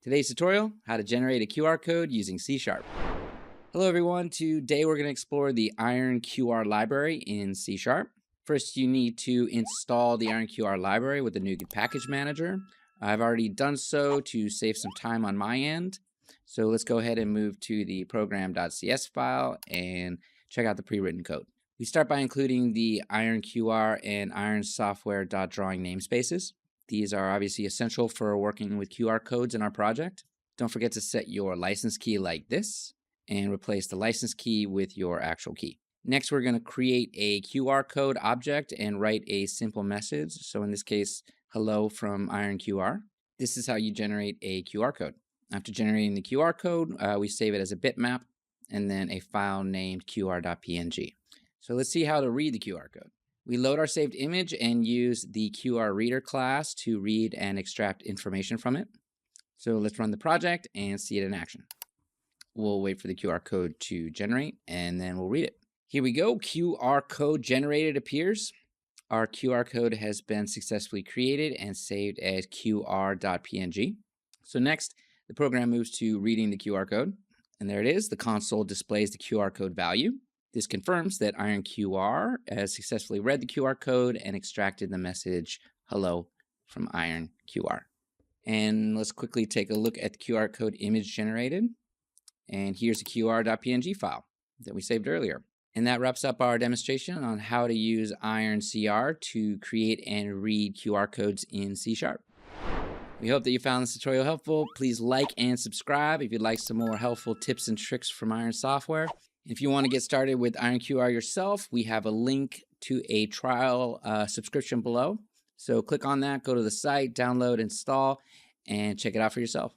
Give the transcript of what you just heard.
Today's tutorial, how to generate a QR code using C#. Hello everyone, today we're going to explore the IronQR library in C#. First, you need to install the IronQR library with the NuGet package manager. I've already done so to save some time on my end. So let's go ahead and move to the program.cs file and check out the pre-written code. We start by including the IronQR and IronSoftware.drawing namespaces. These are obviously essential for working with QR codes in our project. Don't forget to set your license key like this and replace the license key with your actual key. Next, we're going to create a QR code object and write a simple message. So in this case, hello from IronQR. This is how you generate a QR code. After generating the QR code, we save it as a bitmap and then a file named qr.png. So let's see how to read the QR code. We load our saved image and use the QR reader class to read and extract information from it. So let's run the project and see it in action. We'll wait for the QR code to generate and then we'll read it. Here we go. QR code generated appears. Our QR code has been successfully created and saved as qr.png. So next, the program moves to reading the QR code. And there it is. The console displays the QR code value. This confirms that IronQR has successfully read the QR code and extracted the message, hello, from IronQR. And let's quickly take a look at the QR code image generated. And here's a qr.png file that we saved earlier. And that wraps up our demonstration on how to use IronCR to create and read QR codes in C#. We hope that you found this tutorial helpful. Please like and subscribe if you'd like some more helpful tips and tricks from IronSoftware. If you want to get started with IronQR yourself, we have a link to a trial subscription below. So click on that, go to the site, download, install, and check it out for yourself.